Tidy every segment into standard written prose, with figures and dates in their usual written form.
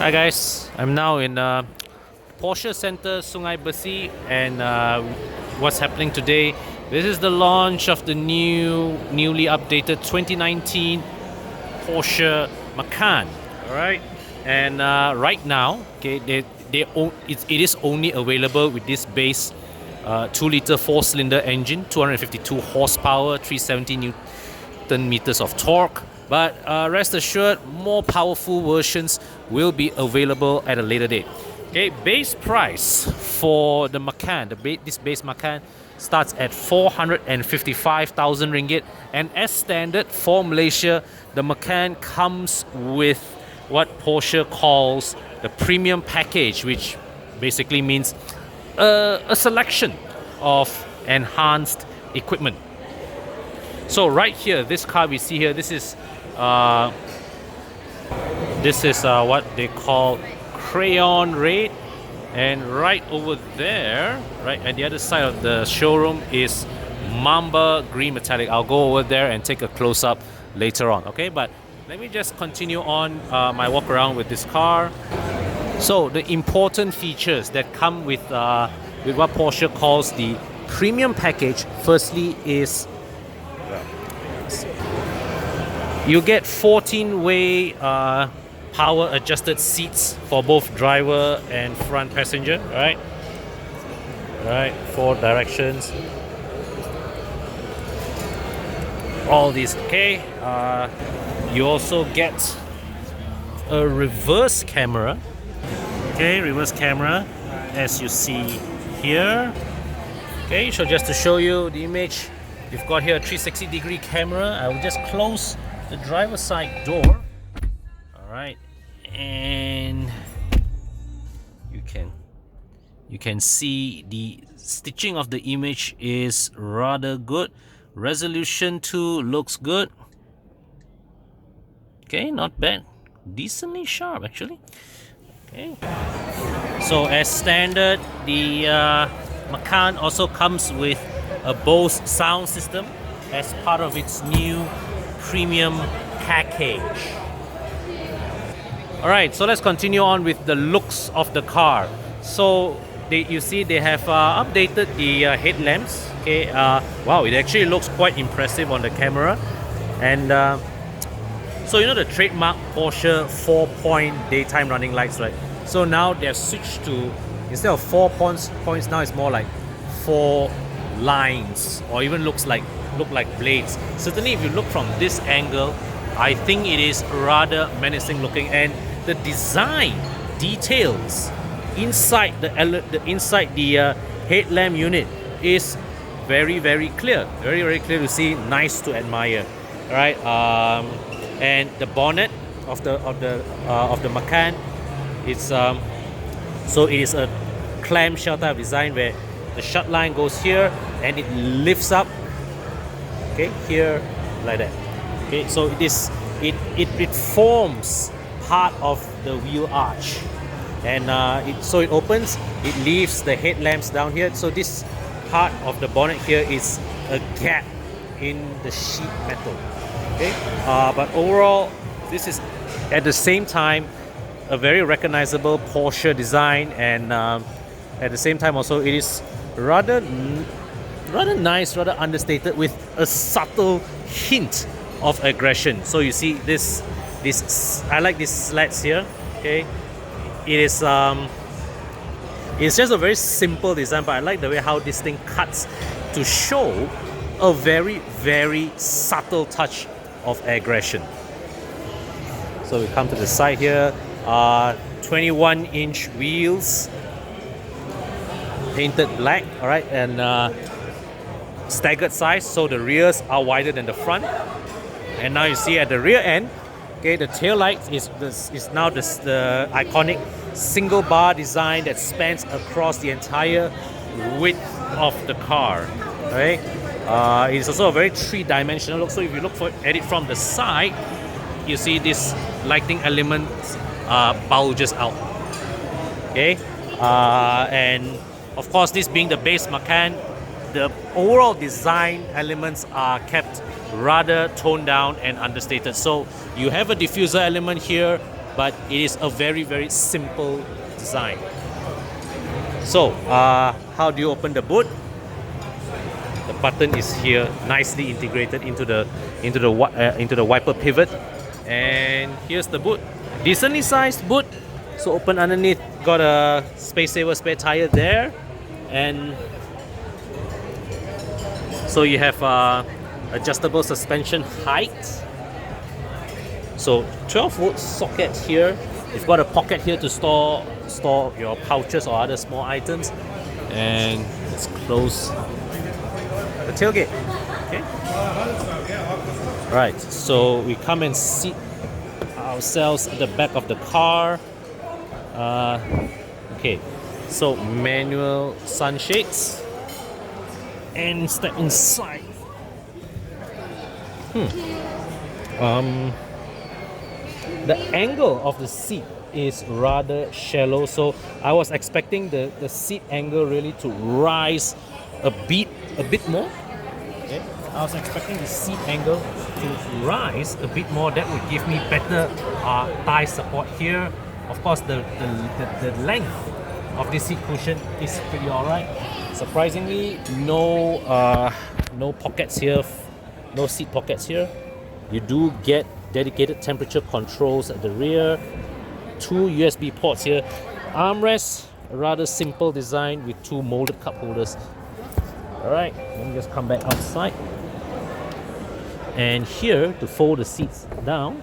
Hi guys, I'm now in Porsche Center, Sungai Besi, and what's happening today? This is the launch of the newly updated 2019 Porsche Macan. All right, and right now, okay, it is only available with this base 2-liter 4-cylinder engine, 252 horsepower, 370 Newton meters of torque. But rest assured, more powerful versions will be available at a later date. Okay, base price for the Macan, this base Macan starts at 455,000 ringgit, and as standard for Malaysia, the Macan comes with what Porsche calls the premium package, which basically means a selection of enhanced equipment. So right here, this car we see here, this is what they call crayon red, and right over there, right at the other side of the showroom, is Mamba green metallic. I'll go over there and take a close-up later on, okay? But let me just continue on my walk around with this car. So the important features that come with what Porsche calls the premium package, firstly is you get 14-way power adjusted seats for both driver and front passenger, right? Right, 4 directions. All these, okay. You also get a reverse camera. Okay, reverse camera, as you see here. Okay, so just to show you the image, you've got here a 360-degree camera. I will just close the driver's side door. All right, and you can see the stitching of the image is rather good. Resolution too looks good. Okay, not bad, decently sharp actually. Okay, so as standard, the Macan also comes with a Bose sound system as part of its new premium package. Alright, so let's continue on with the looks of the car. So you see they have updated the headlamps. Okay, wow, it actually looks quite impressive on the camera. And so you know the trademark Porsche 4-point daytime running lights, right? So now they've switched to, instead of 4 points now it's more like 4 lines, or even look like blades. Certainly if you look from this angle, I think it is rather menacing looking, and the design details inside the headlamp unit is very clear, very clear to see, nice to admire. All right, and the bonnet of the Macan, it's so it is a clamshell type of design where the shut line goes here and it lifts up, okay, here like that. Okay, so it forms part of the wheel arch, and so it opens, it leaves the headlamps down here. So this part of the bonnet here is a gap in the sheet metal. Okay, but overall, this is at the same time a very recognizable Porsche design, and at the same time also it is rather nice, rather understated, with a subtle hint of aggression. So you see this I like these slats here. Okay, it is it's just a very simple design, but I like the way how this thing cuts to show a very subtle touch of aggression. So we come to the side here, 21-inch wheels, painted black, all right, and staggered size, so the rears are wider than the front. And now you see at the rear end, okay, the tail light is now the iconic single bar design that spans across the entire width of the car. Right? It's also a very 3-dimensional look. So if you look at it from the side, you see this lighting element bulges out. Okay, and of course, this being the base Macan, the overall design elements are kept rather toned down and understated. So you have a diffuser element here, but it is a very, very simple design. So, how do you open the boot? The button is here, nicely integrated into the wiper pivot, and here's the boot. Decently sized boot. So open underneath, got a space saver spare tire there, and so you have adjustable suspension height. So 12-volt socket here. You've got a pocket here to store your pouches or other small items, and let's close the tailgate. Okay. Right. So we come and seat ourselves at the back of the car. Okay. So manual sunshades, and step inside. The angle of the seat is rather shallow, so I was expecting the seat angle really to rise a bit more. Okay. I was expecting the seat angle to rise a bit more. That would give me better thigh support here. Of course, the length of this seat cushion is pretty alright. Surprisingly, no pockets here, no seat pockets here. You do get dedicated temperature controls at the rear, 2 USB ports here, armrests, a rather simple design with 2 molded cup holders. Alright, let me just come back outside. And here to fold the seats down.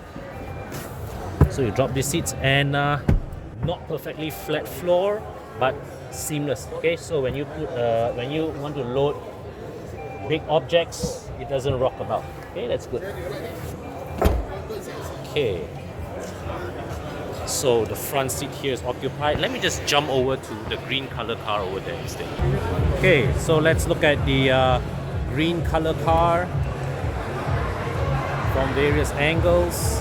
So you drop these seats, and not perfectly flat floor, but seamless. Okay, so when you want to load big objects, it doesn't rock about. Okay, that's good. Okay, so the front seat here is occupied. Let me just jump over to the green color car over there instead. Okay, so let's look at the green color car from various angles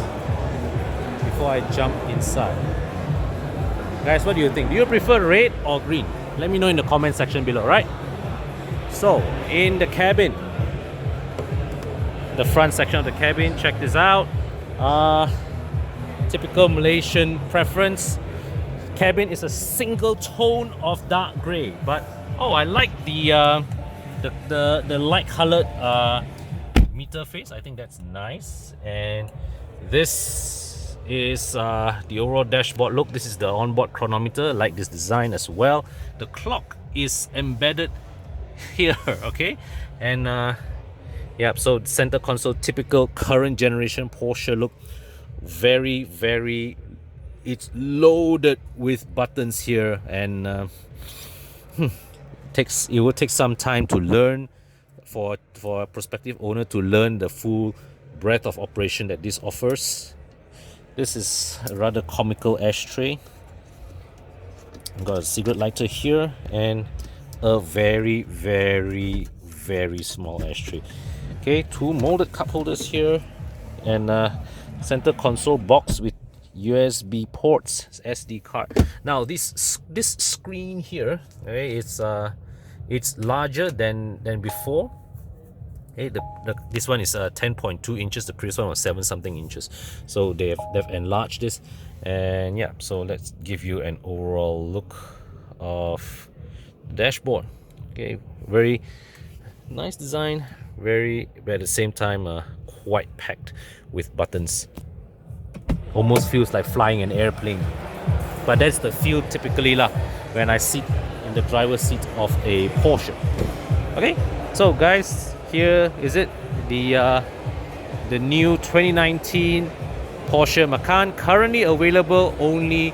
before I jump inside. Guys, what do you think? Do you prefer red or green? Let me know in the comment section below, right? So, in the cabin, the front section of the cabin, check this out. Typical Malaysian preference. Cabin is a single tone of dark grey, but I like the light colored meter face. I think that's nice. And this is the overall dashboard look. This is the onboard chronometer. I like this design as well. The clock is embedded here. Okay, and yeah, so center console, typical current generation Porsche look. Very, very, it's loaded with buttons here, and it will take some time to learn for a prospective owner to learn the full breadth of operation that this offers. This is a rather comical ashtray. Got a cigarette lighter here, and a very, very, very small ashtray. Okay, 2 molded cup holders here, and center console box with USB ports, SD card. Now this screen here, okay, it's larger than before. Okay, this one is 10.2 inches. The previous one was 7 something inches. So they've enlarged this, and yeah. So let's give you an overall look of the dashboard. Okay, very nice design. But at the same time, quite packed with buttons. Almost feels like flying an airplane. But that's the feel typically when I sit in the driver's seat of a Porsche. Okay, so guys, here is it, the new 2019 Porsche Macan, currently available only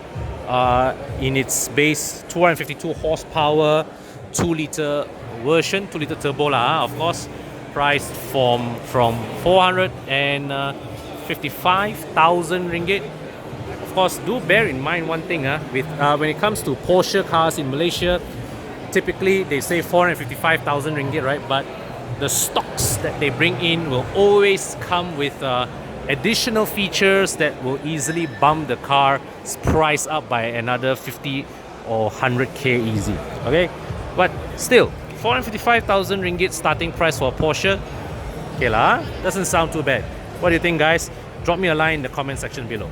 in its base 252 horsepower 2-liter version, 2-liter turbo of course, priced from 455,000 ringgit. Of course, do bear in mind one thing, when it comes to Porsche cars in Malaysia, typically they say 455,000 ringgit, right? But the stocks that they bring in will always come with additional features that will easily bump the car's price up by another 50 or 100k easy. Okay, but still, 455,000 ringgit starting price for a Porsche. Okay doesn't sound too bad. What do you think, guys? Drop me a line in the comment section below.